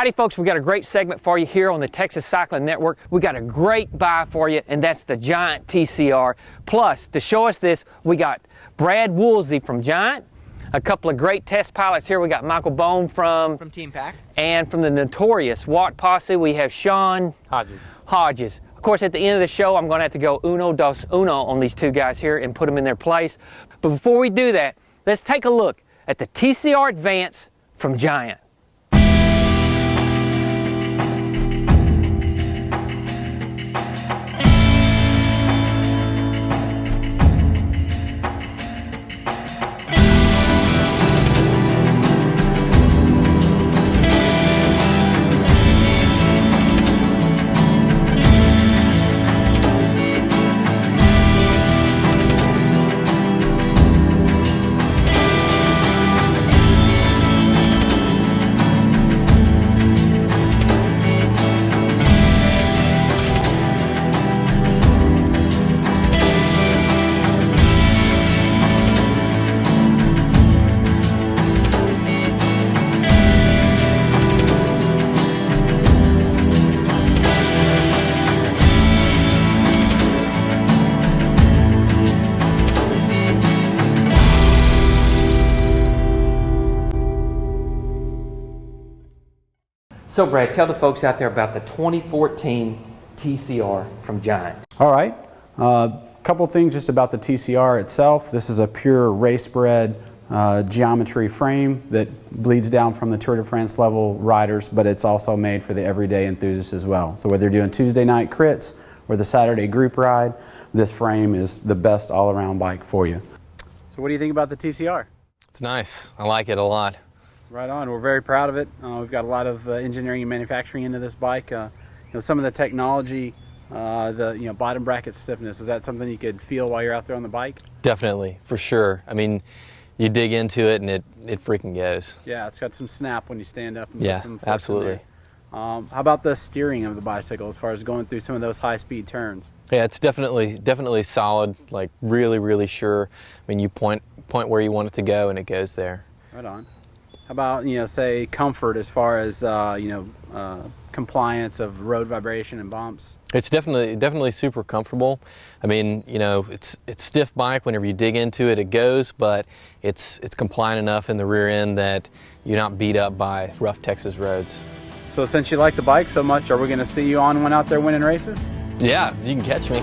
Howdy folks, we got a great segment for you here on the Texas Cycling Network. We got a great buy for you, and that's the Giant TCR. Plus, to show us this, we got Brad Woolsey from Giant, a couple of great test pilots here. We got Michael Bone from Team Pack. And from the notorious Watt Posse, we have Sean Hodges. Of course, at the end of the show, I'm going to have to go uno dos uno on these two guys here and put them in their place. But before we do that, let's take a look at the TCR Advance from Giant. So Brad, tell the folks out there about the 2014 TCR from Giant. All right, couple things just about the TCR itself. This is a pure race-bred geometry frame that bleeds down from the Tour de France level riders, but it's also made for the everyday enthusiast as well. So whether you're doing Tuesday night crits or the Saturday group ride, this frame is the best all-around bike for you. So what do you think about the TCR? It's nice. I like it a lot. Right on. We're very proud of it. We've got a lot of engineering and manufacturing into this bike. Some of the technology, the bottom bracket stiffness, is that something you could feel while you're out there on the bike? Definitely, for sure. I mean, you dig into it and it freaking goes. Yeah, it's got some snap when you stand up and yeah, put some force absolutely. in there. How about the steering of the bicycle as far as going through some of those high-speed turns? Yeah, it's definitely solid. Like really sure. I mean, you point where you want it to go and it goes there. Right on. How about, say, comfort as far as, compliance of road vibration and bumps? It's definitely super comfortable. I mean, it's stiff bike. Whenever you dig into it, it goes, but it's compliant enough in the rear end that you're not beat up by rough Texas roads. So since you like the bike so much, are we going to see you on one out there winning races? Yeah, you can catch me.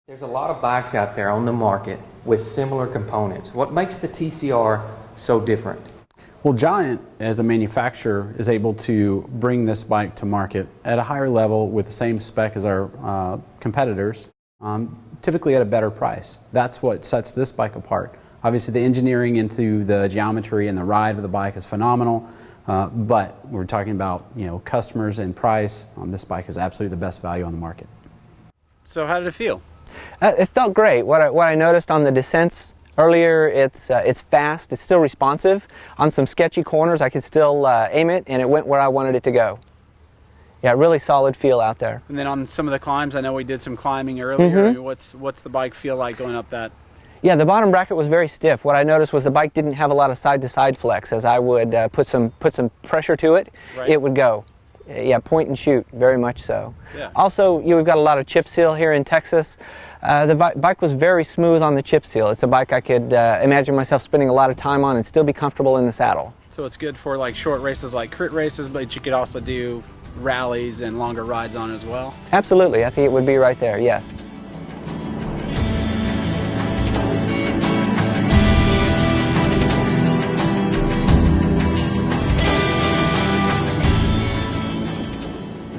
There's a lot of bikes out there on the market with similar components. What makes the TCR so different? Well, Giant, as a manufacturer, is able to bring this bike to market at a higher level with the same spec as our competitors, typically at a better price. That's what sets this bike apart. Obviously, the engineering into the geometry and the ride of the bike is phenomenal, but we're talking about customers and price. This bike is absolutely the best value on the market. So how did it feel? It felt great. What I noticed on the descents earlier, it's fast, it's still responsive. On some sketchy corners, I could still aim it, and it went where I wanted it to go. Yeah, really solid feel out there. And then on some of the climbs, I know we did some climbing earlier. Mm-hmm. What's the bike feel like going up that? Yeah, the bottom bracket was very stiff. What I noticed was the bike didn't have a lot of side-to-side flex. As I would put some pressure to it, right, it would go. Yeah, point and shoot, very much so. Yeah. Also, we've got a lot of chip seal here in Texas. The bike was very smooth on the chip seal. It's a bike I could imagine myself spending a lot of time on and still be comfortable in the saddle. So it's good for like short races like crit races, but you could also do rallies and longer rides on as well? Absolutely, I think it would be right there, yes.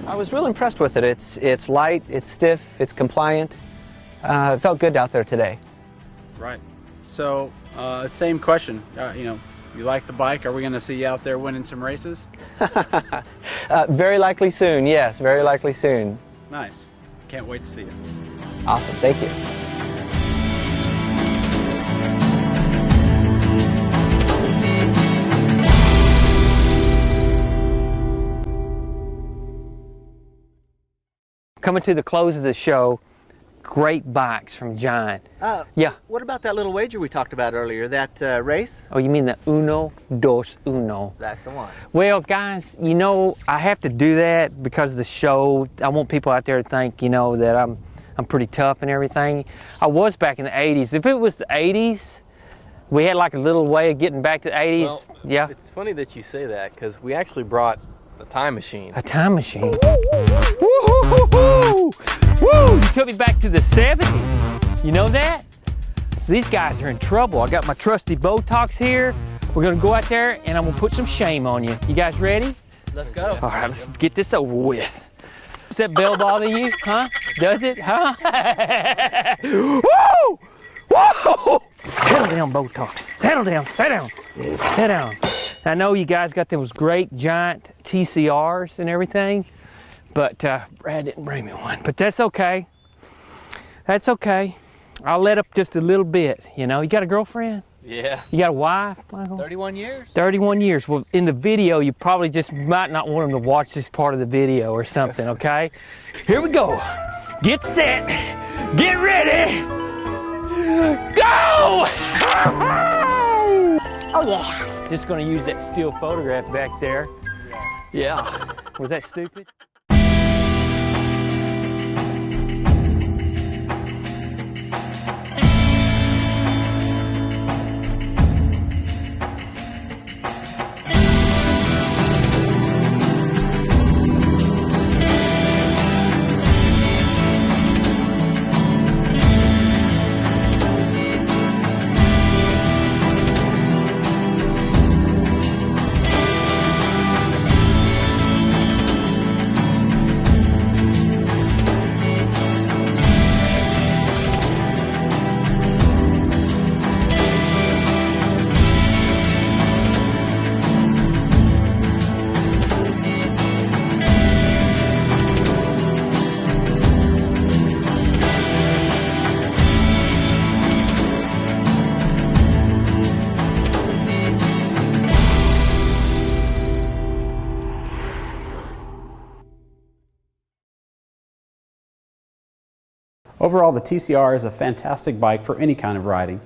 I was real impressed with it. It's light, it's stiff, it's compliant. It felt good out there today. Right. So, same question. You like the bike? Are we going to see you out there winning some races? Very likely soon, yes. Very likely soon. Nice. Can't wait to see you. Awesome. Thank you. Coming to the close of the show, great bikes from Giant. Yeah. What about that little wager we talked about earlier, that race? Oh, you mean the Uno Dos Uno? That's the one. Well, guys, you know, I have to do that because of the show. I want people out there to think, you know, that I'm pretty tough and everything. I was back in the 80s. If it was the 80s, we had like a little way of getting back to the 80s. Well, yeah. It's funny that you say that because we actually brought a time machine. A time machine. Woo-hoo-hoo-hoo! Woo! You took me back to the 70s. You know that? So these guys are in trouble. I got my trusty Botox here. We're gonna go out there and I'm gonna put some shame on you. You guys ready? Let's go. All right, let's get this over with. Does that bell bother you? Huh? Does it? Huh? Woo! Woo! Settle down, Botox. Settle down. Sit down. Sit down. I know you guys got those great Giant TCRs and everything, but Brad didn't bring me one. But that's okay. That's okay. I'll let up just a little bit. You know, you got a girlfriend? Yeah. You got a wife, Michael? 31 years. 31 years. Well, in the video, you probably just might not want them to watch this part of the video or something, okay? Here we go. Get set. Get ready. Go! Oh, yeah. Just going to use that still photograph back there. Yeah. Was that stupid? Overall, the TCR is a fantastic bike for any kind of riding.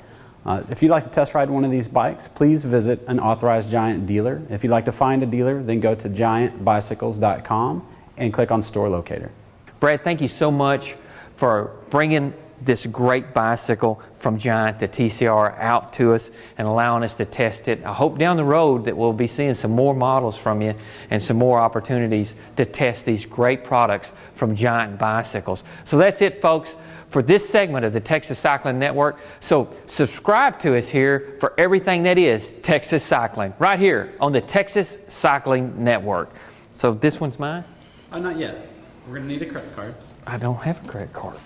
If you'd like to test ride one of these bikes, please visit an authorized Giant dealer. If you'd like to find a dealer, then go to giantbicycles.com and click on Store Locator. Brad, thank you so much for bringing this great bicycle from Giant, the TCR, out to us and allowing us to test it. I hope down the road that we'll be seeing some more models from you and some more opportunities to test these great products from Giant bicycles. So that's it, folks, for this segment of the Texas Cycling Network. So subscribe to us here for everything that is Texas cycling, right here on the Texas Cycling Network. So this one's mine? Not yet. We're going to need a credit card. I don't have a credit card.